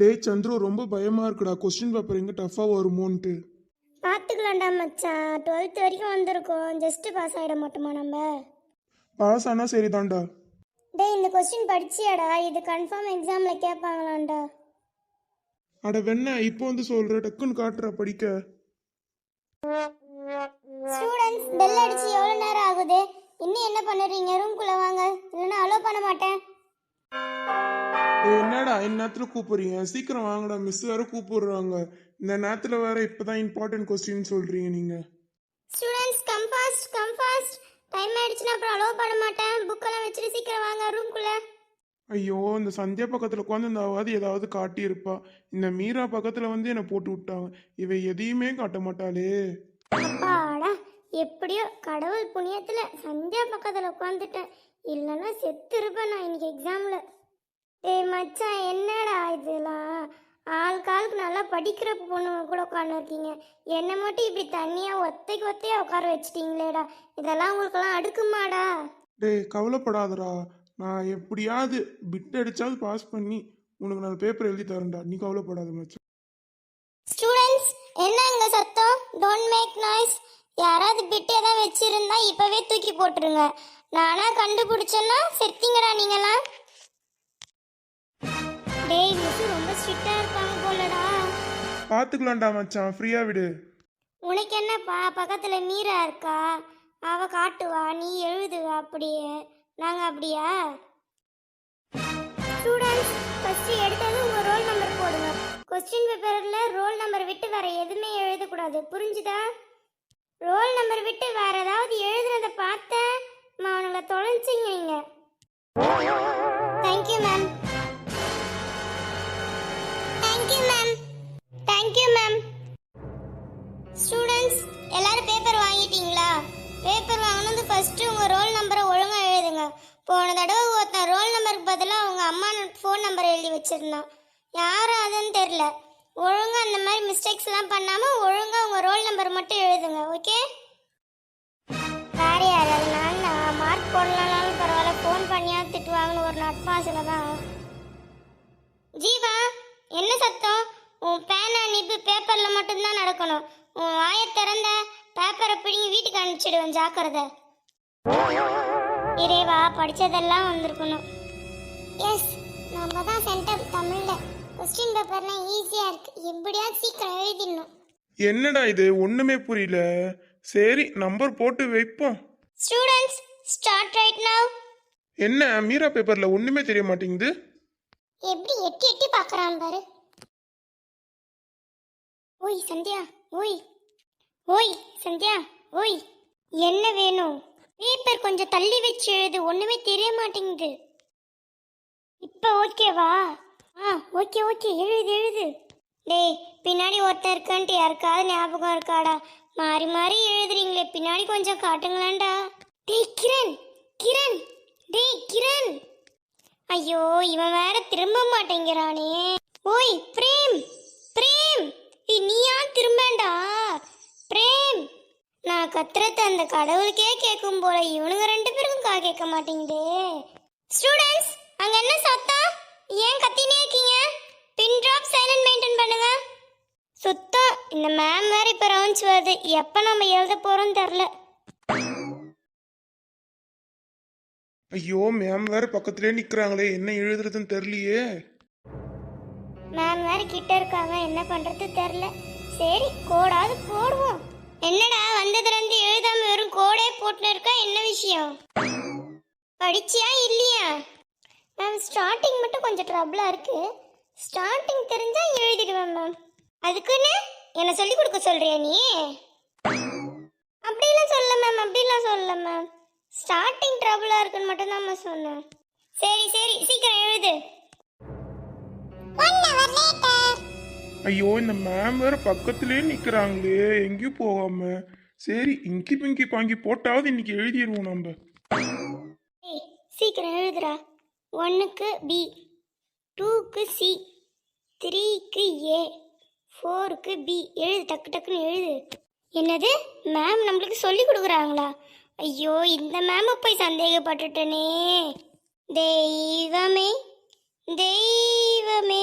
டேய் சந்துரு, ரொம்ப பயமா இருக்குடா. கொஸ்டின் பேப்பர் எங்க டஃபா வருமோன்ட்டு. பார்த்துக்கலாம்டா மச்சான். 12th வரைக்கும் வந்திருக்கோம். ஜஸ்ட் பாஸ் ஆகிட மாட்டோமா நம்ம? பாஸ் ஆனா சரிதான்டா. டேய், இந்த கொஸ்டின் படிச்சியாடா? இது கன்ஃபார்ம் எக்ஸாமில் கேட்பாங்களான்டா. அட வெண்ண, இப்போ வந்து சொல்ற, டக்குன்னு காட்டுற படிக்க. ஸ்டூடெண்ட்ஸ், பெல் அடிச்சு எவ்வளோ நேரம் ஆகுது? இன்னும் என்ன பண்ணுறீங்க? ரூம்குள்ளே வாங்க, இல்லைன்னா அலோ பண்ண மாட்டேன். என்னடா இந்நேரத்துல கூப்பிடுறீங்க? சீக்கிரம் வாங்கடா, மிஸ் வேற கூப்பிடுறாங்க. இந்த நேரத்துல வேற இப்பதான் இம்பார்ட்டன்ட் கொஸ்டின் சொல்றீங்க நீங்க. Students, come fast, come fast. Time ஆயிடுச்சுன்னா அப்புறம் அலோ பண்ண மாட்டேன். புக்கெல்லாம் வச்சுட்டு சீக்கிரம் வாங்க ரூம்குள்ளே. ஐயோ, இந்த சந்தியா பக்கத்துல உட்காந்து இந்த ஏதாவது காட்டி இருப்பா. இந்த மீரா பக்கத்துல வந்து என்னை போட்டு விட்டாங்க. இவ எதையுமே காட்ட மாட்டாளே. அப்பாடா, எப்படியோ கடவுள் புண்ணியத்துல சந்தியா பக்கத்துல உட்காந்துட்டேன். இல்லைன்னா செத்து இருப்பேன் நான் இன்னைக்கு எக்ஸாம்ல. டேய் மச்சான், என்னடா இதெல்லாம்? ஆளுக்கு நல்லா படிக்கிற பொண்ணுங்க கூட உட்காந்துருக்கீங்க. என்னை மட்டும் இப்படி தனியா ஒத்தையா உட்கார வச்சிட்டீங்களேடா. இதெல்லாம் உங்களுக்கெல்லாம் அடுக்குமாடா? டேய் கவலைப்படாதடா, நான் எப்படியாவது பிட் அடிச்சாவது பாஸ் பண்ணி உனக்கு நான் பேப்பர் எழுதி தரேன்டா. நீ கவலைப்படாத மச்சான். ஸ்டூடெண்ட்ஸ், என்ன இங்க சத்தம்? Don't make noise. யாராவது பிட் ஏதாவது வச்சிருந்தா இப்பவே தூக்கி போட்டுருங்க. நானா கண்டுபிடிச்சேன்னா செத்தீங்கடா நீங்களாம். டேய், மிஸ் ரொம்ப ஸ்ட்ரிக்டா இருப்பாங்க போலடா. பாத்துக்கலாம்டா மச்சான், ஃப்ரீயா விடு. உனக்கு என்னப்பா, பக்கத்துல மீரா இருக்கா, அவ காட்டுவா, நீ எழுதுவ. அப்படியே நாங்க அப்படியா? ஸ்டூடெண்ட்ஸ், ஃபர்ஸ்ட் எடுத்தது உங்க ரோல் நம்பர் போடுங்க. கொஸ்டின் பேப்பர்ல ரோல் நம்பர் விட்டு வேற எதுவுமே எழுதக்கூடாது, புரிஞ்சுதா? ரோல் நம்பர் விட்டு வேற ஏதாவது எழுதுறத பார்த்தேன் அவனுங்களை தொலைச்சிங்க நீங்க. Thank you ma'am. Thank you ma'am. Thank you ma'am. Students, எல்லாரும் பேப்பர் வாங்கிட்டீங்களா? பேப்பர் வாங்கினது ஃபர்ஸ்ட் உங்க ரோல் நம்பரை ஒழுங்கா எழுதுங்க. போன தடவை ஒருத்தன் ரோல் நம்பருக்கு பதிலாக அவங்க அம்மா ஃபோன் நம்பர் எழுதி வச்சிருந்தான். யாரும் அதுன்னு தெரில. ஒழுங்கா அந்த மாதிரி மிஸ்டேக்ஸ் எல்லாம் பண்ணாம ஒழுங்கா உங்க ரோல் நம்பர் மட்டும் எழுதுங்க, ஓகே? வேற யாராவது நான் மார்க் போடலனாலும் பரவாயில்ல, ஃபோன் பண்ணியா திட்டுவாங்கன்னு ஒரு நட்பாசில தான். ஜீவா, என்ன சத்தம்? உன் பேனா நிப்பு பேப்பர்ல மட்டும்தான் நடக்கணும். உன் வாயை திறந்த பேப்பரை பிடிங்கி வீட்டுக்கு அனுப்பிச்சிடுவேன், ஜாக்கிரதை. இறைவா, படிச்சதெல்லாம் வந்திருக்கணும். எஸ், நம்ம தான் சென்டம் தமிழ்ல. கொஸ்டின் பேப்பர்லாம் ஈஸியா இருக்கு, எப்படியாவது சீக்கிரம் எழுதிடணும். என்னடா இது, ஒண்ணுமே புரியல. சரி, நம்பர் போட்டு வைப்போம். Students, start right now. என்ன மீரா பேப்பர்ல ஒண்ணுமே தெரிய மாட்டேங்குது? எப்படி எட்டி எட்டி பார்க்கறான் பாரு. ஓய் சந்தியா, ஓய் ஓய் சந்தியா, ஓய். என்ன வேணும்? பேப்பர் கொஞ்சம் தள்ளி வச்சு எழுது, ஒண்ணுமே தெரிய மாட்டேங்குது. இப்போ ஓகேவா? ஓகே ஓகே, எழுது எழுது. டேய், பின்னாடி ஒருத்தர் இருக்கான்ட்டு யாருக்காவது ஞாபகம் இருக்காடா? மாறி மாறி எழுதுறீங்களே, பின்னாடி கொஞ்சம் காட்டுங்களேன்டா. டேய் கிரண், கிரண், டேய் கிரண். ஐயோ, இவன் வேற திரும்ப மாட்டேங்கிறானே. ஓய் பிரேம், பிரேம், நீயா திரும்பேண்டா? பிரேம், நான் கத்துறது அந்த கடவுளுக்கே கேட்கும் போல, இவனுங்க ரெண்டு பேருக்கும் கேட்க மாட்டேங்குதே. ஸ்டூடெண்ட்ஸ், அங்க என்ன சத்தம்? ஏன் கத்தினே இருக்கீங்க? பின் டிராப் சைலண்ட் மெயின்டைன் பண்ணுங்க. சுத்தம், இந்த மேம் வேற இப்ப ரவுண்ட்ஸ் வருது. எப்ப நம்ம எழுத போறோம் தெரியல. ஐயோ, மேம் வேற பக்கத்திலே நிக்கிறாங்களே, என்ன எழுதுறதுன்னு தெரியலையே. மேம் வேற கிட்ட இருக்காங்க, என்ன பண்றது தெரியல. சரி, கோடாவது போடுவோம். என்னடா வந்ததுல இருந்து எழுதாம வெறும் கோடே போட்டுன்னு இருக்கா, என்ன விஷயம்? படிச்சியா இல்லையா? மேம், ஸ்டார்டிங் மட்டும் கொஞ்சம் ட்ரபிளா இருக்கு. ஸ்டார்டிங் தெரிஞ்சா எழுதிடுவேன் மேம். அதுக்குன்னு என்ன சொல்லி கொடுக்க சொல்றியா நீ? அப்படிலாம் சொல்ல மேம், அப்படிலாம் சொல்ல மேம். ஸ்டார்டிங் ட்ரபிளா இருக்குன்னு மட்டும் தான் மேம் சொன்னேன். சரி சரி, சீக்கிரம் எழுது. 1 hour later. ஐயோ, இந்த மேம் வேற பக்கத்திலே நிக்கிறாங்களே, எங்கேயும் போகாம. சரி, இங்கி பிங்கி பாங்கி போட்டாவது இன்னைக்கு எழுதிடுவோம் நம்ம. ஏய், சீக்கிரம் எழுதுடா. 1க்கு பி, 2க்கு சி, 3க்கு ஏ, 4க்கு பி. எழுது, டக்கு டக்குன்னு எழுது. என்னது, மேம் நம்மளுக்கு சொல்லி கொடுக்குறாங்களா? ஐயோ, இந்த மேமை போய் சந்தேகப்பட்டுட்டனே. தெய்வமே தெய்வமே,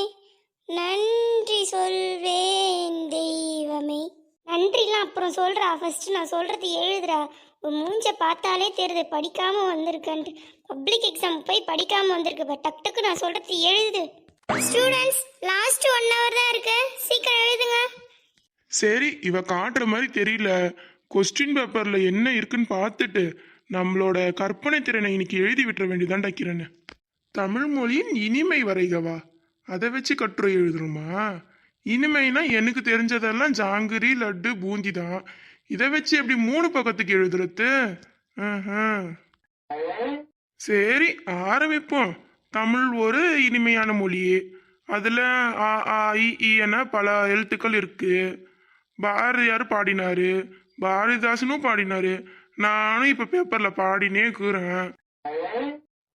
அப்புறம் சொல்றா. ஃபர்ஸ்ட் நான் சொல்றது எழுதுறா. உன் மூஞ்ச பார்த்தாலே தெரியுது படிக்காம வந்திருக்கன்ட்டு. பப்ளிக் எக்ஸாம் போய் படிக்காம வந்திருக்க. டக்கு டக்கு நான் சொல்றது எழுது. ஸ்டூடெண்ட்ஸ் லாஸ்ட் 1 hour தான் இருக்கு, சீக்கிரம் எழுதுங்க. சரி, இவ காட்டுற மாதிரி தெரியல. கொஸ்டின் பேப்பர்ல என்ன இருக்குன்னு பார்த்துட்டு நம்மளோட கற்பனை திறனை இன்னைக்கு எழுதி விட்டுற வேண்டியதான் கிரண். தமிழ் மொழியின் இனிமை வரைகவா, அதை வச்சு கட்டுரை எழுதுறோமா? இனிமைனா எனக்கு தெரிஞ்சதெல்லாம் ஜாங்கிரி, லட்டு, பூந்தி தான். இதை வச்சு எப்படி 3 பக்கத்துக்கு எழுதுறது? சரி, ஆரம்பிப்போம். தமிழ் ஒரு இனிமையான மொழி. அதுல ஆ ஆ இ ஈ என பல எழுத்துக்கள் இருக்கு. பாரதியார் பாடினாரு, பாரதிதாசனும் பாடினாரு, நானும் இப்ப பேப்பர்ல பாடினே இருக்கிறேன்.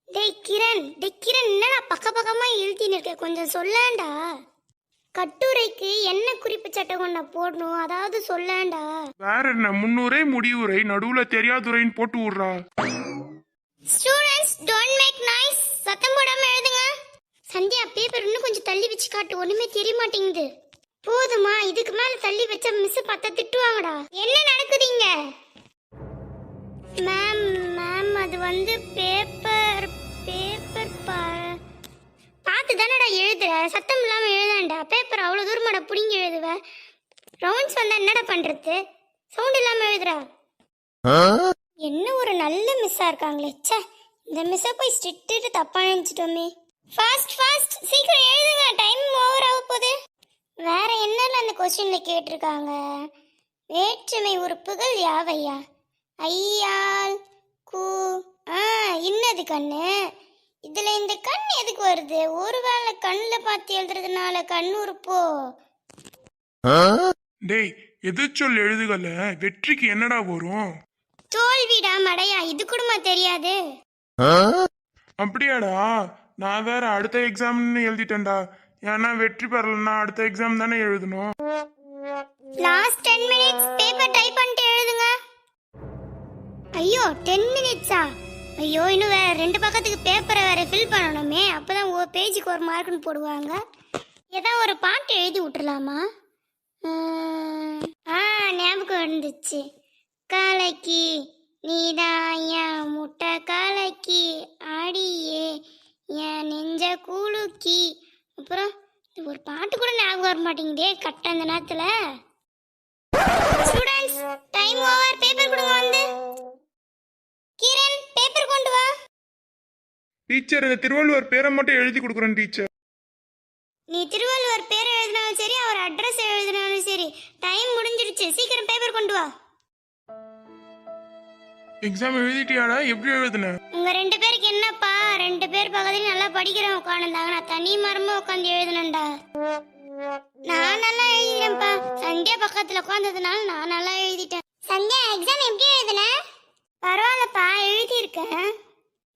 டேய் கிரண் என்னடா பக்கமா எழுதின்னு இருக்க, கொஞ்சம் சொல்லேன்டா. கட்டுரைக்கு என்ன குறிப்பு சட்டம் நான் போடணும், அதாவது சொல்லேன்டா. வேற என்ன, முன்னுரை முடிவுரை நடுவுல தெரியாதுரைன்னு போட்டு விடுறா. ஸ்டூடெண்ட்ஸ் டோன்ட் மேக் நாய்ஸ், சத்தம் போடாம எழுதுங்க. சந்தியா பேப்பர் இன்னும் கொஞ்சம் தள்ளி வச்சு காட்டு, ஒண்ணுமே தெரிய மாட்டேங்குது. போதுமா? இதுக்கு மேல தள்ளி வச்சா மிஸ் பார்த்தா திட்டுவாங்கடா. என்ன நடக்குதுங்க? மேம் மேம் அது வந்து பேப்பர் பேப்பர் பார்த்து தானடா எழுதுற, சத்தம் இல்லாம எழுதாண்டா. பேப்பர் அவ்வளோ தூரமாடா பிடிங்கி எழுதுவ. ரவுண்ட்ஸ் வந்தா என்னடா பண்றது? சவுண்ட் இல்லாம எழுதுறா. என்ன ஒரு நல்ல மிஸ்ஸா இருக்காங்களே. ச்சே, இந்த மிஸ்ஸை போய் ஸ்ட்ரிக்ட்டு தப்பா நினைச்சிட்டோமே. ஃபாஸ்ட் ஃபாஸ்ட் சீக்கிரம் எழுதுங்க, டைம் ஓவர் ஆக போகுது. வேற என்னல அந்த கொஸ்டின்ல கேட்டிருக்காங்க? வேற்றுமை உறுப்புகள் யாவையா? ஐயால் கூ இன்னது கண்ணு. இதுல இந்த கண் எதுக்கு வருது? ஒருவேளை கண்ணுல பார்த்து எழுதுறதுனால கண் உறுப்போ? டேய், எதிர்ச்சொல் எழுதுகல வெற்றிக்கு என்னடா வரும்? தோல்விடா மடையா, இது கூடமா தெரியாது? அப்படியாடா, நான் வேற அடுத்த எக்ஸாம்னு எழுதிட்டேன்டா. ஏன்னா வெற்றி பெறலன்னா அடுத்த எக்ஸாம் தானே எழுதணும். லாஸ்ட் 10 minutes பேப்பர் டைப் பண்ணிட்டு எழுதுங்க. ஐயோ 10 minutesா? ஐயோ இன்னும் வேற 2 பக்கத்துக்கு பேப்பரை வேற ஃபில் பண்ணணுமே, அப்பதான் ஒரு பேஜுக்கு ஒரு மார்க்னு போடுவாங்க. ஏதாவது ஒரு பாட்டு எழுதி விட்டுறலாமா? ஞாபகம் இருந்துச்சு. காலைக்கு நீதாயா முட்டை காலைக்கு ஆடியே என் நெஞ்ச கூழுக்கி. அப்புறம் ஒரு பாட்டு கூட ஞாபகம் வர மாட்டேங்குதே கட்ட அந்த நேரத்துல. ஸ்டூடண்ட்ஸ் டைம் ஓவர், பேப்பர் கொடுங்க வந்து. கிரண் பேப்பர் கொண்டு வா. டீச்சர், இந்த திருவள்ளுவர் பேரை மட்டும் எழுதி கொடுக்குறேன் டீச்சர். நீ திருவள்ளுவர் பேர் எழுதினாலும் சரி, அவர் அட்ரஸ் எழுதினாலும் சரி, டைம் முடிஞ்சிருச்சு, சீக்கிரம் பேப்பர் கொண்டு வா. எக்ஸாம் எழுதிட்டியாடா? எப்படி எழுதுன? உங்க 2 பேருக்கு என்னப்பா? 2 பேர் பக்கத்துல நல்லா படிக்கிறவங்க உட்காந்துருந்தாங்க, நான் தனி மரமா உட்காந்து எழுதுனேன்டா. நான் நல்லா எழுதிட்டேன்ப்பா. சந்தியா பக்கத்துல உட்காந்ததுனால நான் நல்லா எழுதிட்டேன். சந்தியா எக்ஸாம் எப்படி எழுதுன? பரவாயில்லப்பா, எழுதியிருக்கேன்.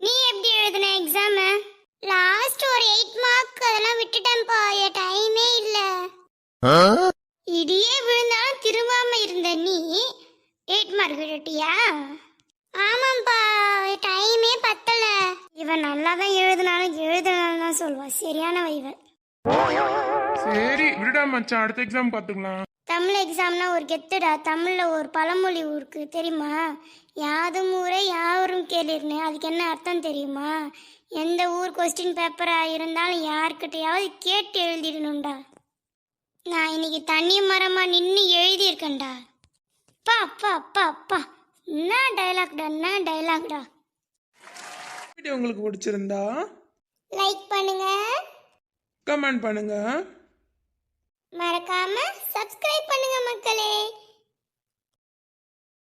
நீ எப்படி எழுதுன எக்ஸாம்? லாஸ்ட் ஒரு 8 மார்க் அதெல்லாம் விட்டுட்டேன்ப்பா, டைமே இல்ல. இடியே விழுந்தாலும் திரும்பாம இருந்த நீ 8 மார்க் விட்டுட்டியா? ஆமாப்பா, டைமே பத்தல. இவன் நல்லா தான் எழுதுனாலும் தான் சொல்வா, சரியான இவன். சரி விடுடா மச்சான், அடுத்த எக்ஸாம் பார்த்துக்கலாம். தமிழ் எக்ஸாம்னா ஒரு கெத்துடா. தமிழ்ல ஒரு பழமொழி இருக்கு தெரியுமா? யாதும் ஊரே யாவரும் கேளிர்னு. அதுக்கு என்ன அர்த்தம் தெரியுமா? எந்த ஊர் கொஸ்டின் பேப்பரா இருந்தாலும் யார்கிட்டயாவது கேட்டு எழுதிடணும்டா. நான் இன்னைக்கு தனி மரமா நின்று எழுதியிருக்கேன்டா. அப்பா அப்பா அப்பா அப்பா, என்ன டைலாக்டா, என்ன டைலாக்டா. வீடியோ உங்களுக்கு பிடிச்சிருந்தா லைக் பண்ணுங்க, கமெண்ட் பண்ணுங்க, மறக்காம சப்ஸ்கிரைப் பண்ணுங்க மக்களே.